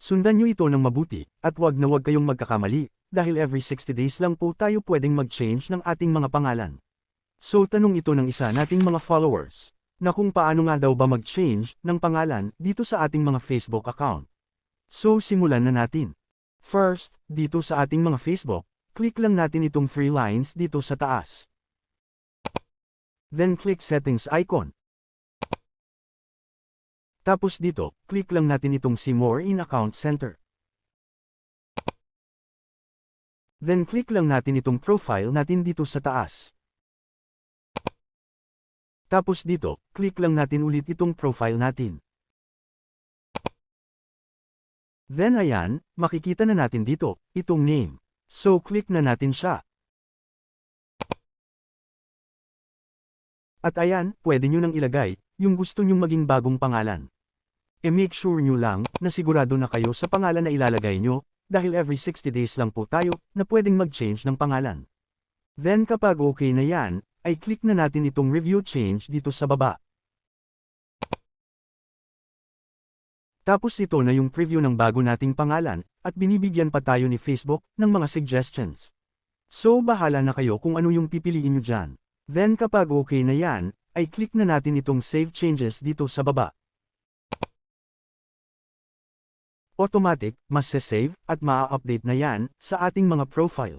Sundan nyo ito ng mabuti, at wag na wag kayong magkakamali, dahil every 60 days lang po tayo pwedeng mag-change ng ating mga pangalan. So tanong ito ng isa nating mga followers, na kung paano nga daw ba mag-change ng pangalan dito sa ating mga Facebook account. So simulan na natin. First, dito sa ating mga Facebook, click lang natin itong 3 lines dito sa taas. Then click Settings icon. Tapos dito, click lang natin itong See More in Account Center. Then click lang natin itong profile natin dito sa taas. Tapos dito, click lang natin ulit itong profile natin. Then ayan, makikita na natin dito, itong name. So click na natin siya. At ayan, pwede nyo nang ilagay, yung gusto nyong maging bagong pangalan. Make sure nyo lang, na sigurado na kayo sa pangalan na ilalagay nyo, dahil every 60 days lang po tayo, na pwedeng mag-change ng pangalan. Then kapag okay na yan, ay click na natin itong Review Change dito sa baba. Tapos ito na yung preview ng bago nating pangalan, at binibigyan pa tayo ni Facebook ng mga suggestions. So bahala na kayo kung ano yung pipiliin nyo dyan. Then kapag okay na yan, ay click na natin itong Save Changes dito sa baba. Automatic, mas save at maa-update na yan sa ating mga profile.